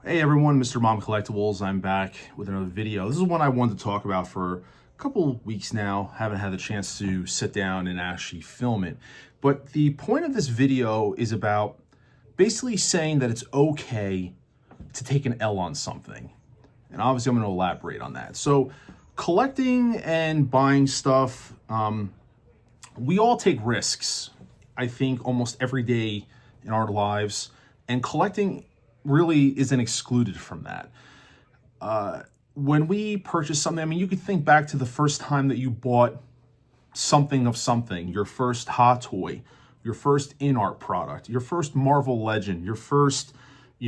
Hey everyone, Mr. Mom Collectibles. I'm back with another video. This is one I wanted to talk about for a couple weeks now. Haven't had the chance to sit down and actually film it. But the point of this video is about basically saying that it's okay to take an L on something. And obviously I'm going to elaborate on that. So collecting and buying stuff, we all take risks, I think, almost every day in our lives. And collecting really isn't excluded from that. When we purchase something, I mean, you could think back to the first time that you bought something of something, your first Hot Toy, your first in-art product, your first Marvel Legend, your first, SH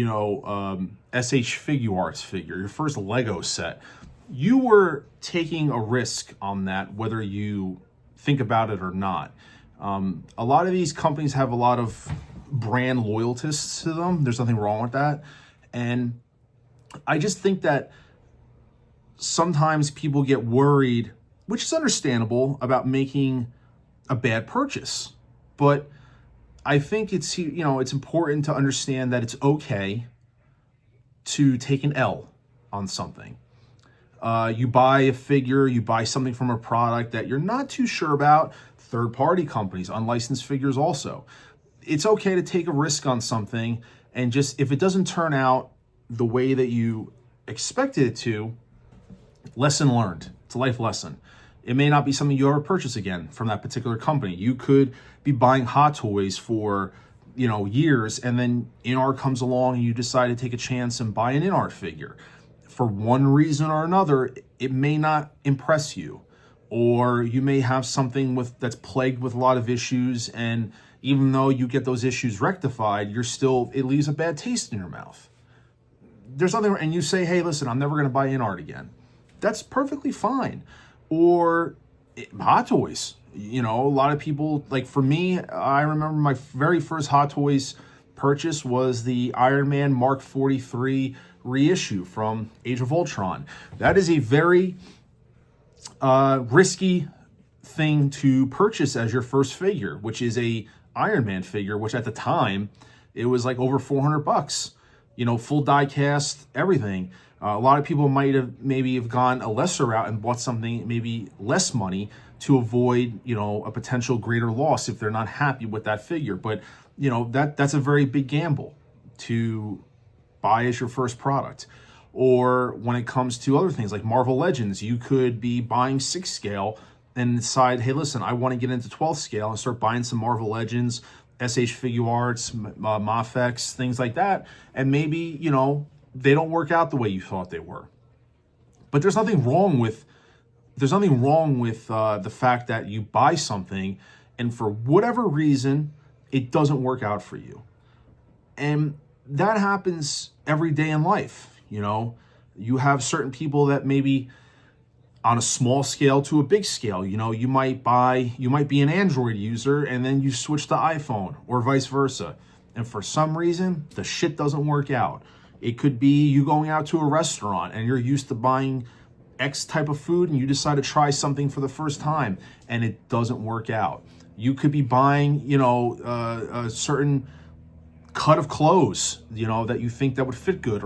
Figuarts figure, your first Lego set. You were taking a risk on that, whether you think about it or not. A lot of these companies have a lot of brand loyalties to them. There's nothing wrong with that. And I just think that sometimes people get worried, which is understandable, about making a bad purchase. But I think it's important to understand that it's okay to take an L on something. You buy a figure, you buy something from a product that you're not too sure about, third-party companies, unlicensed figures also. It's okay to take a risk on something, and just if it doesn't turn out the way that you expected it to, lesson learned. It's a life lesson. It may not be something you ever purchase again from that particular company. You could be buying Hot Toys for years, and then in-art comes along and you decide to take a chance and buy an in-art figure. For one reason or another, it may not impress you, or you may have something that's plagued with a lot of issues, and even though you get those issues rectified, it leaves a bad taste in your mouth. There's nothing, and you say, hey, listen, I'm never going to buy in-art again. That's perfectly fine. Or Hot Toys. A lot of people, like for me, I remember my very first Hot Toys purchase was the Iron Man Mark 43 reissue from Age of Ultron. That is a very risky thing to purchase as your first figure, which is a Iron Man figure, which at the time it was like over $400, full die cast, everything. A lot of people might have maybe gone a lesser route and bought something maybe less money to avoid a potential greater loss if they're not happy with that figure. But that's a very big gamble to buy as your first product. Or when it comes to other things like Marvel Legends, you could be buying 6 scale and decide, hey, listen, I want to get into 12th scale and start buying some Marvel Legends, SH Figuarts, Mafex, things like that. And maybe, they don't work out the way you thought they were. But there's nothing wrong with the fact that you buy something and for whatever reason, it doesn't work out for you. And that happens every day in life. You have certain people that maybe on a small scale to a big scale, you might be an Android user and then you switch to iPhone or vice versa. And for some reason, the shit doesn't work out. It could be you going out to a restaurant and you're used to buying X type of food and you decide to try something for the first time and it doesn't work out. You could be buying, a certain cut of clothes, that you think that would fit good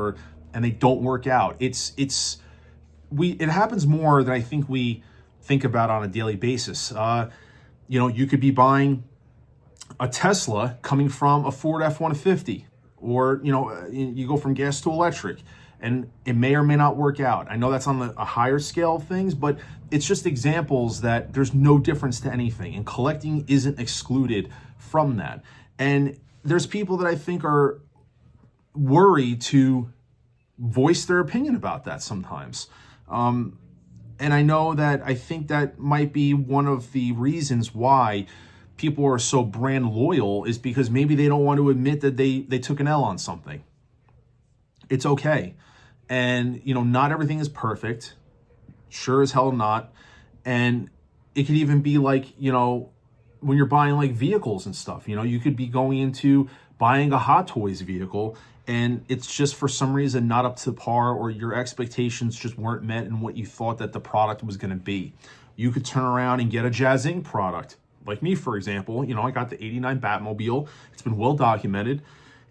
and they don't work out. It happens more than I think we think about on a daily basis. You could be buying a Tesla coming from a Ford F-150, or you go from gas to electric, and it may or may not work out. I know that's on a higher scale of things, but it's just examples that there's no difference to anything, and collecting isn't excluded from that. And there's people that I think are worried to voice their opinion about that sometimes. And I think that might be one of the reasons why people are so brand loyal, is because maybe they don't want to admit that they took an L on something. It's okay. And, not everything is perfect. Sure as hell not. And it could even be like, when you're buying like vehicles and stuff, you could be going into buying a Hot Toys vehicle and it's just for some reason not up to par, or your expectations just weren't met in what you thought that the product was going to be. You could turn around and get a Jazz Inc. product. Like me, for example, I got the '89 Batmobile. It's been well documented.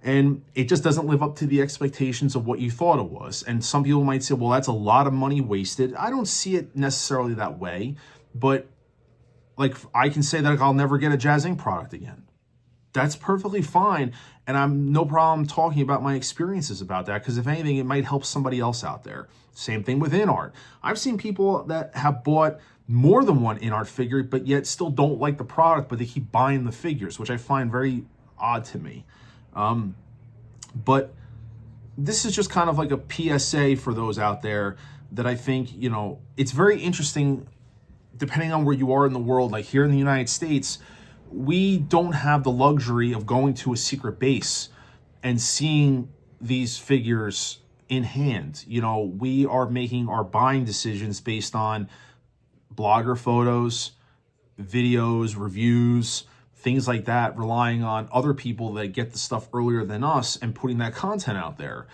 and it just doesn't live up to the expectations of what you thought it was. And some people might say, well, that's a lot of money wasted. I don't see it necessarily that way, but like I can say that I'll never get a Jazz Inc. product again. That's perfectly fine. And I'm no problem talking about my experiences about that, because if anything, it might help somebody else out there. Same thing with InArt. I've seen people that have bought more than one InArt figure, but yet still don't like the product, but they keep buying the figures, which I find very odd to me. But this is just kind of like a PSA for those out there that I think, you know, it's very interesting depending on where you are in the world. Like here in the United States, we don't have the luxury of going to a secret base and seeing these figures in hand. You know, we are making our buying decisions based on blogger photos, videos, reviews, things like that, relying on other people that get the stuff earlier than us and putting that content out there.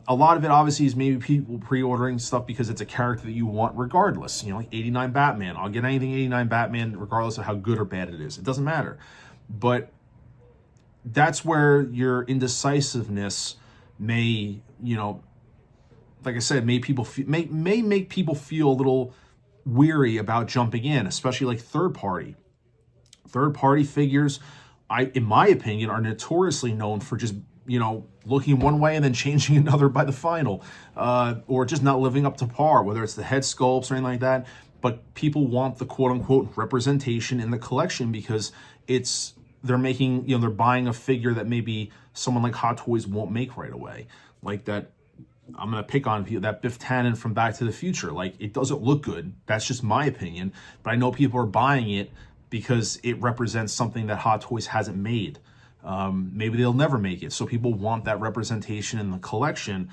A lot of it obviously is maybe people pre-ordering stuff because it's a character that you want regardless. You know, like 89 Batman. I'll get anything 89 Batman regardless of how good or bad it is. It doesn't matter. But that's where your indecisiveness may, you know, like I said, may make people feel a little weary about jumping in, especially like third party figures. In my opinion, are notoriously known for just, you know, looking one way and then changing another by the final, or just not living up to par, whether it's the head sculpts or anything like that. But people want the quote unquote representation in the collection because they're making, you know, they're buying a figure that maybe someone like Hot Toys won't make right away. Like that, I'm going to pick on that Biff Tannen from Back to the Future. Like, it doesn't look good. That's just my opinion. But I know people are buying it because it represents something that Hot Toys hasn't made. Maybe they'll never make it. So people want that representation in the collection.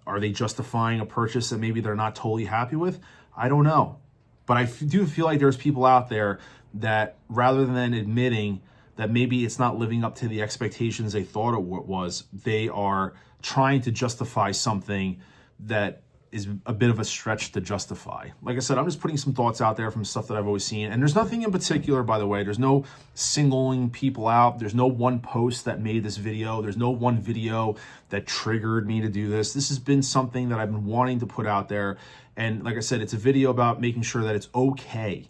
Are they justifying a purchase that maybe they're not totally happy with? I don't know. But I do feel like there's people out there that, rather than admitting that maybe it's not living up to the expectations they thought it was, they are trying to justify something that is a bit of a stretch to justify. Like I said, I'm just putting some thoughts out there from stuff that I've always seen. And there's nothing in particular, by the way. There's no singling people out. There's no one post that made this video. There's no one video that triggered me to do this. This has been something that I've been wanting to put out there. And like I said, it's a video about making sure that it's okay.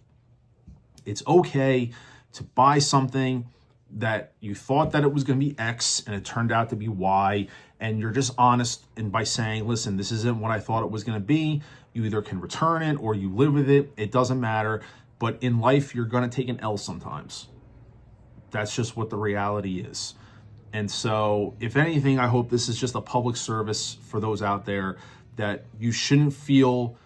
It's okay to buy something that you thought that it was going to be X and it turned out to be Y, and you're just honest and by saying, listen, this isn't what I thought it was going to be. You either can return it or you live with it. It doesn't matter. But in life, you're going to take an L sometimes. That's just what the reality is. And so, if anything, I hope this is just a public service for those out there that you shouldn't feel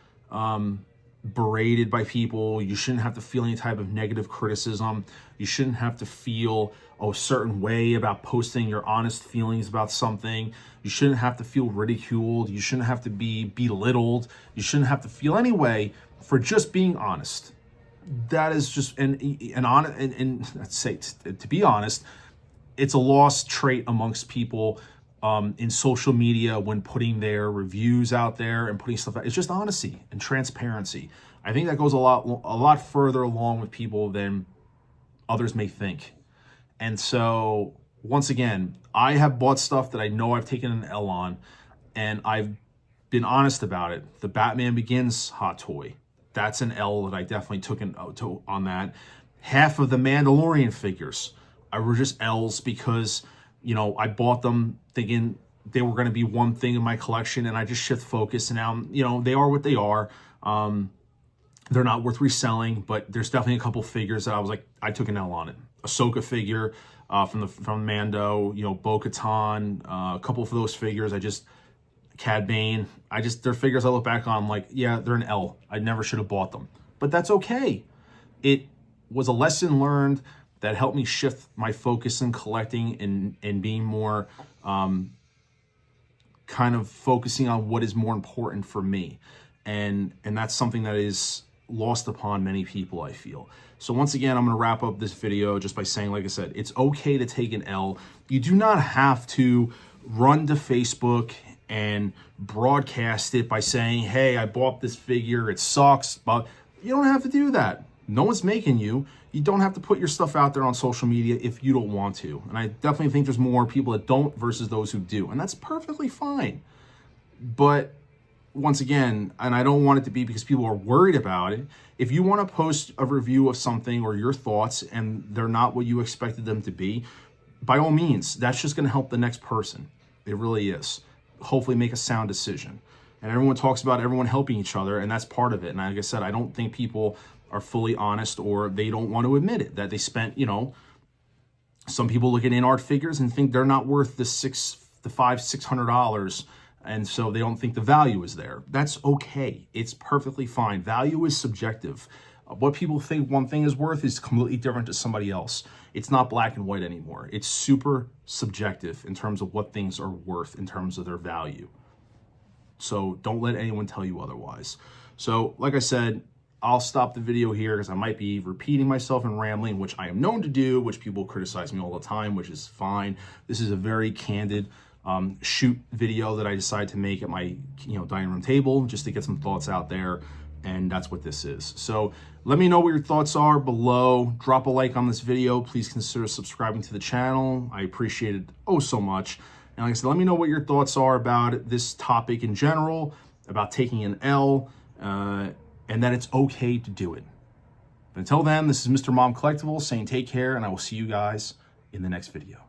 berated by people. You shouldn't have to feel any type of negative criticism. You shouldn't have to feel a certain way about posting your honest feelings about something. You shouldn't have to feel ridiculed. You shouldn't have to be belittled. You shouldn't have to feel any way for just being honest. That is just and let's say, to be honest, it's a lost trait amongst people in social media when putting their reviews out there and putting stuff out. It's just honesty and transparency. I think that goes a lot further along with people than others may think. And so, once again, I have bought stuff that I know I've taken an L on, and I've been honest about it. The Batman Begins hot toy, that's an L that I definitely took on that. Half of the Mandalorian figures, I were just L's because, you know, I bought them thinking they were going to be one thing in my collection, and I just shift focus, and now, you know, they are what they are. They're not worth reselling, but there's definitely a couple figures that I was like, I took an L on it. Ahsoka figure from Mando, you know, Bo-Katan, a couple of those figures. Cad Bane, they're figures I look back on, I'm like, yeah, they're an L. I never should have bought them, but that's okay. It was a lesson learned that helped me shift my focus in collecting and being more kind of focusing on what is more important for me. And that's something that is lost upon many people, I feel. So once again, I'm going to wrap up this video just by saying, like I said, it's okay to take an L. You do not have to run to Facebook and broadcast it by saying, hey, I bought this figure, it sucks. But you don't have to do that. No one's making you. You don't have to put your stuff out there on social media if you don't want to. And I definitely think there's more people that don't versus those who do. And that's perfectly fine. But once again, and I don't want it to be because people are worried about it, if you want to post a review of something or your thoughts and they're not what you expected them to be, by all means, that's just going to help the next person. It really is. Hopefully make a sound decision. And everyone talks about everyone helping each other, and that's part of it. And like I said, I don't think people are fully honest, or they don't want to admit it, that they spent, some people look at in-art figures and think they're not worth the $600, and so they don't think the value is there. That's okay. It's perfectly fine. Value is subjective. What people think one thing is worth is completely different to somebody else. It's not black and white anymore. It's super subjective in terms of what things are worth in terms of their value. So don't let anyone tell you otherwise. So like I said, I'll stop the video here because I might be repeating myself and rambling, which I am known to do, which people criticize me all the time, which is fine. This is a very candid shoot video that I decided to make at my dining room table just to get some thoughts out there. And that's what this is. So let me know what your thoughts are below. Drop a like on this video. Please consider subscribing to the channel. I appreciate it so much. And like I said, let me know what your thoughts are about this topic in general, about taking an L, and that it's okay to do it. But until then, this is Mr. Mom Collectibles saying take care, and I will see you guys in the next video.